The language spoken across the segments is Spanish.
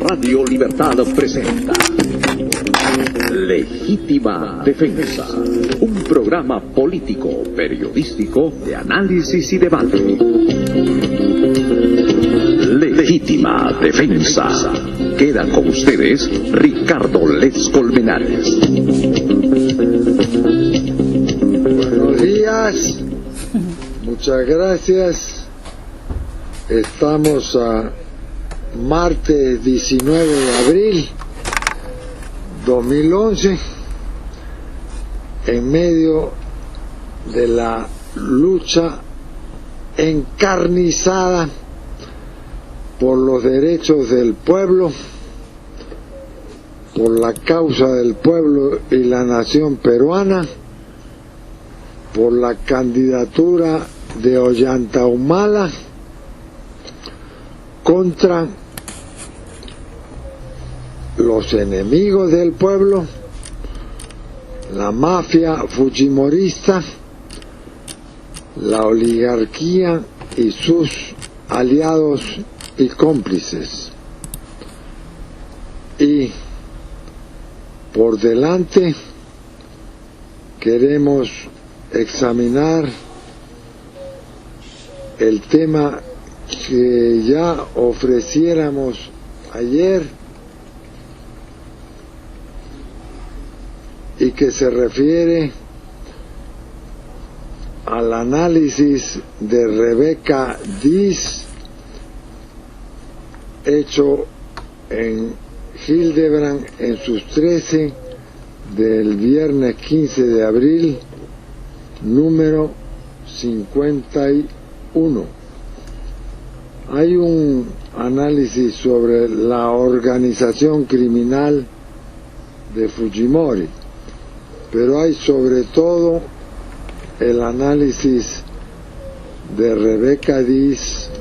Radio Libertad presenta Legítima Defensa, un programa político, periodístico, de análisis y debate. Legítima Defensa. Queda con ustedes Ricardo Letts Colmenares. Buenos días, muchas gracias. Estamos a martes 19 de abril 2011, en medio de la lucha encarnizada por los derechos del pueblo, por la causa del pueblo y la nación peruana, por la candidatura de Ollanta Humala contra los enemigos del pueblo, la mafia fujimorista, la oligarquía y sus aliados y cómplices. Y por delante queremos examinar el tema que ya ofreciéramos ayer y que se refiere al análisis de Rebeca Diz hecho en Hildebrand en sus 13 del viernes 15 de abril, número 51. Hay un análisis sobre la organización criminal de Fujimori, pero hay sobre todo el análisis de Rebeca Diz,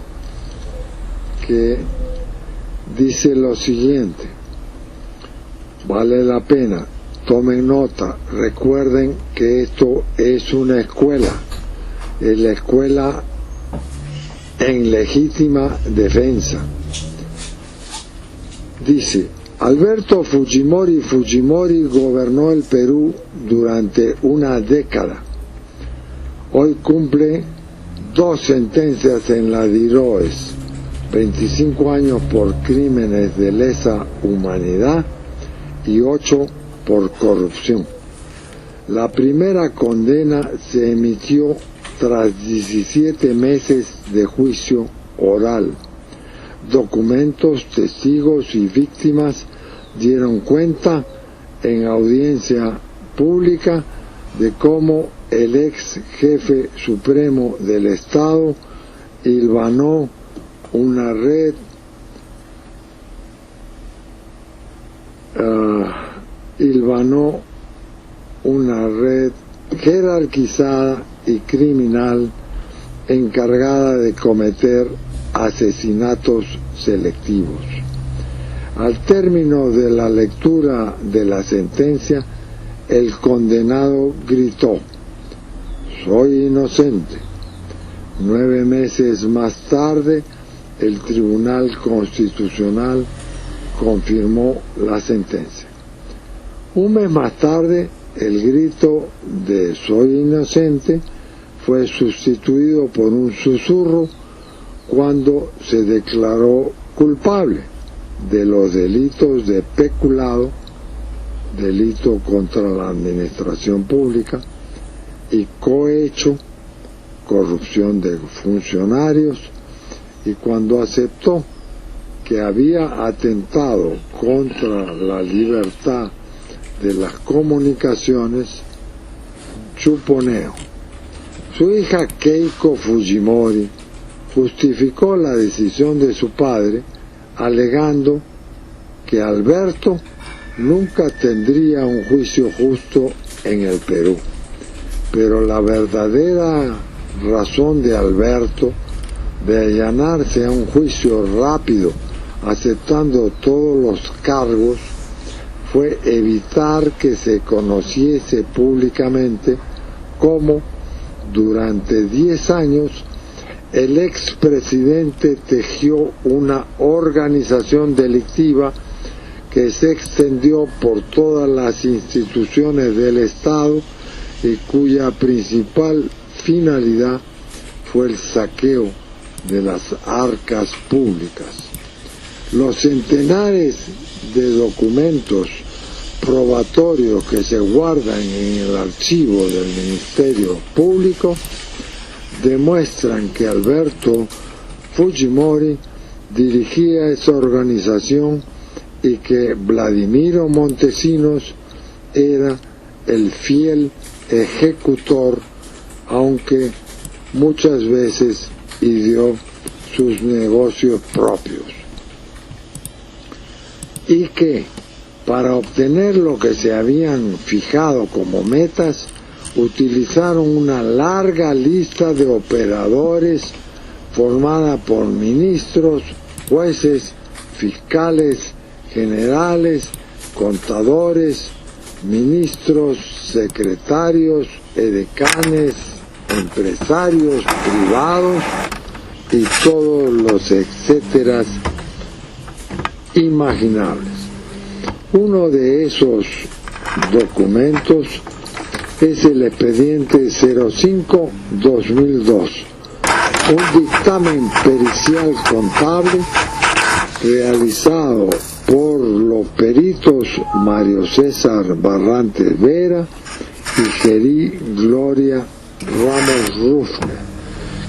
que dice lo siguiente: vale la pena, tomen nota, recuerden que esto es una escuela, es la escuela en legítima defensa. Dice: Alberto Fujimori gobernó el Perú durante una década. Hoy cumple 2 sentencias en la DIROES, 25 años por crímenes de lesa humanidad y 8 por corrupción. La primera condena se emitió tras 17 meses de juicio oral. Documentos, testigos y víctimas dieron cuenta en audiencia pública de cómo el ex jefe supremo del Estado hilvanó una red jerarquizada y criminal encargada de cometer asesinatos selectivos. Al término de la lectura de la sentencia, el condenado gritó: "Soy inocente". 9 meses más tarde, el Tribunal Constitucional confirmó la sentencia. Un mes más tarde, el grito de "soy inocente" fue sustituido por un susurro cuando se declaró culpable de los delitos de peculado, delito contra la administración pública, y cohecho, corrupción de funcionarios, y cuando aceptó que había atentado contra la libertad de las comunicaciones, chuponeo. Su hija Keiko Fujimori justificó la decisión de su padre alegando que Alberto nunca tendría un juicio justo en el Perú. Pero la verdadera razón de Alberto de allanarse a un juicio rápido, aceptando todos los cargos, fue evitar que se conociese públicamente cómo durante 10 años el expresidente tejió una organización delictiva que se extendió por todas las instituciones del Estado y cuya principal finalidad fue el saqueo de las arcas públicas. Los centenares de documentos probatorios que se guardan en el archivo del Ministerio Público demuestran que Alberto Fujimori dirigía esa organización y que Vladimiro Montesinos era el fiel ejecutor, aunque muchas veces ideó sus negocios propios. Y que, para obtener lo que se habían fijado como metas, utilizaron una larga lista de operadores formada por ministros, jueces, fiscales generales, contadores, ministros, secretarios, edecanes, empresarios privados y todos los etcéteras imaginables. Uno de esos documentos es el expediente 05-2002, un dictamen pericial contable realizado por los peritos Mario César Barrantes Vera y Gerí Gloria Ramos Rufne,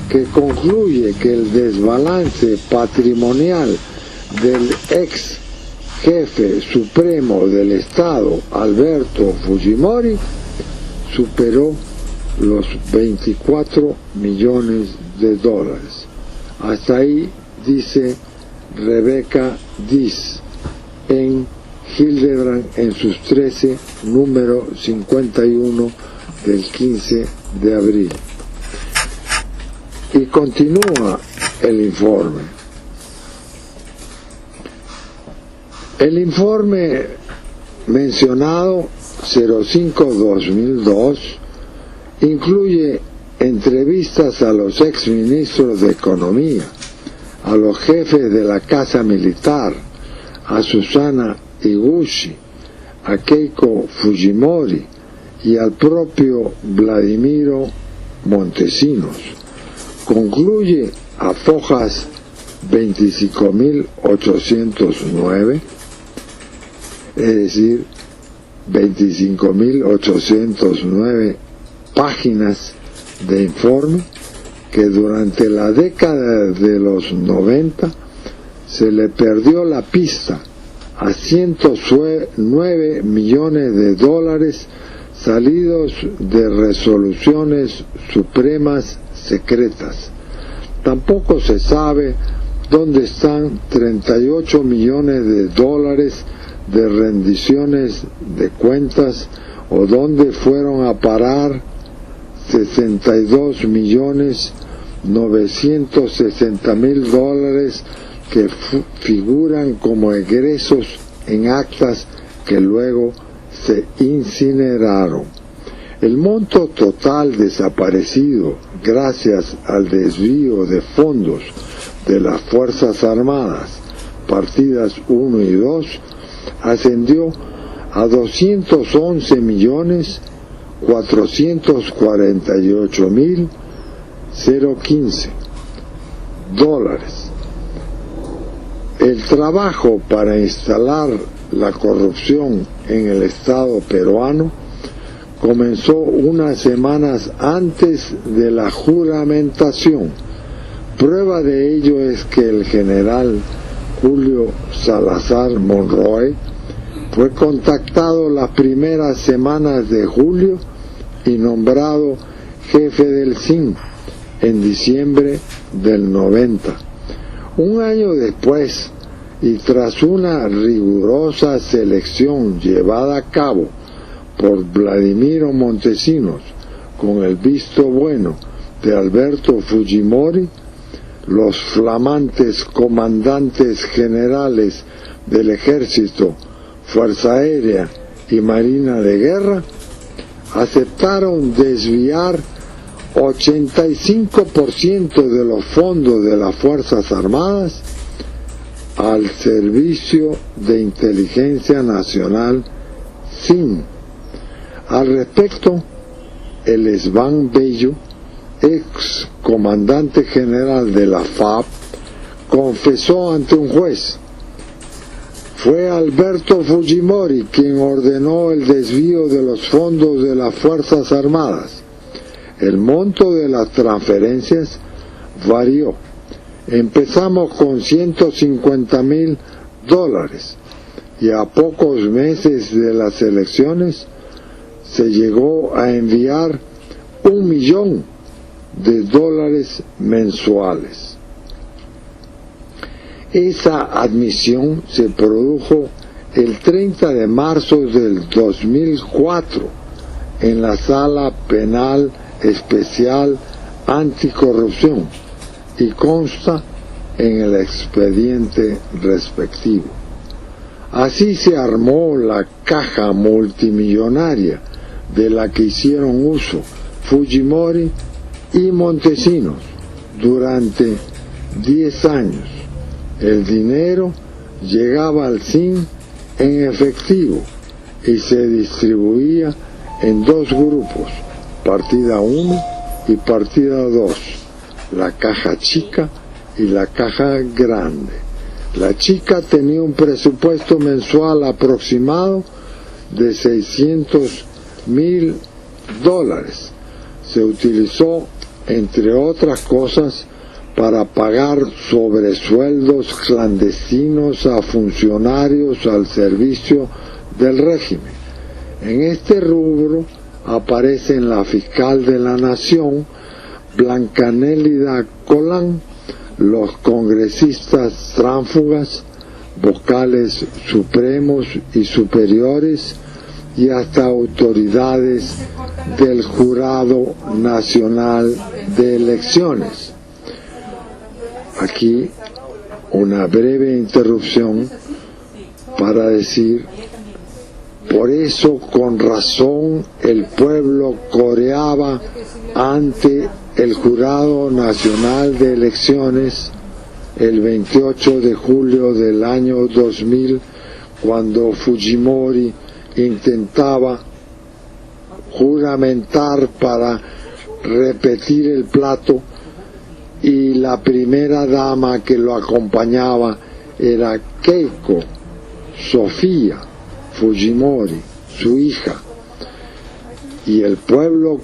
que concluye que el desbalance patrimonial del ex jefe supremo del Estado, Alberto Fujimori, superó los 24 millones de dólares. Hasta ahí dice Rebeca Diz en Hildebrand en sus 13, número 51 del 15 de abril. Y continúa el informe. El informe mencionado 05-2002 incluye entrevistas a los exministros de Economía, a los jefes de la Casa Militar, a Susana Iguchi, a Keiko Fujimori y al propio Vladimiro Montesinos. Concluye a fojas 25.809, es decir, 25.809 páginas de informe, que durante la década de los 90 se le perdió la pista a 109 millones de dólares salidos de resoluciones supremas secretas. Tampoco se sabe dónde están 38 millones de dólares de rendiciones de cuentas o dónde fueron a parar 62.960.000 dólares que figuran como egresos en actas que luego se incineraron. El monto total desaparecido gracias al desvío de fondos de las Fuerzas Armadas, partidas 1 y 2, ascendió a 211.448.015 dólares. El trabajo para instalar la corrupción en el Estado peruano comenzó unas semanas antes de la juramentación. Prueba de ello es que el general Julio Salazar Monroy fue contactado las primeras semanas de julio y nombrado jefe del CIN en diciembre del 90. Un año después, y tras una rigurosa selección llevada a cabo por Vladimiro Montesinos con el visto bueno de Alberto Fujimori, los flamantes comandantes generales del Ejército, Fuerza Aérea y Marina de Guerra aceptaron desviar 85% de los fondos de las Fuerzas Armadas al Servicio de Inteligencia Nacional, SIN. Al respecto, el Svan Bello, ex comandante general de la FAP, confesó ante un juez: fue Alberto Fujimori quien ordenó el desvío de los fondos de las Fuerzas Armadas. El monto de las transferencias varió. Empezamos con $150,000 y a pocos meses de las elecciones se llegó a enviar $1 millón mensuales. Esa admisión se produjo el 30 de marzo del 2004 en la Sala Penal Especial Anticorrupción y consta en el expediente respectivo. Así se armó la caja multimillonaria de la que hicieron uso Fujimori y Montesinos durante 10 años. El dinero llegaba al SIN en efectivo y se distribuía en dos grupos, partida 1 y partida 2, la caja chica y la caja grande. La chica tenía un presupuesto mensual aproximado de $600,000. Se utilizó, entre otras cosas, para pagar sobresueldos clandestinos a funcionarios al servicio del régimen. En este rubro aparecen la fiscal de la Nación, Blancanélida Colán, los congresistas tránsfugas, vocales supremos y superiores, y hasta autoridades del Jurado Nacional de Elecciones. Aquí una breve interrupción para decir: por eso con razón el pueblo coreaba ante el Jurado Nacional de Elecciones el 28 de julio del año 2000, cuando Fujimori intentaba juramentar para repetir el plato, y la primera dama que lo acompañaba era Keiko Sofía Fujimori, su hija, y el pueblo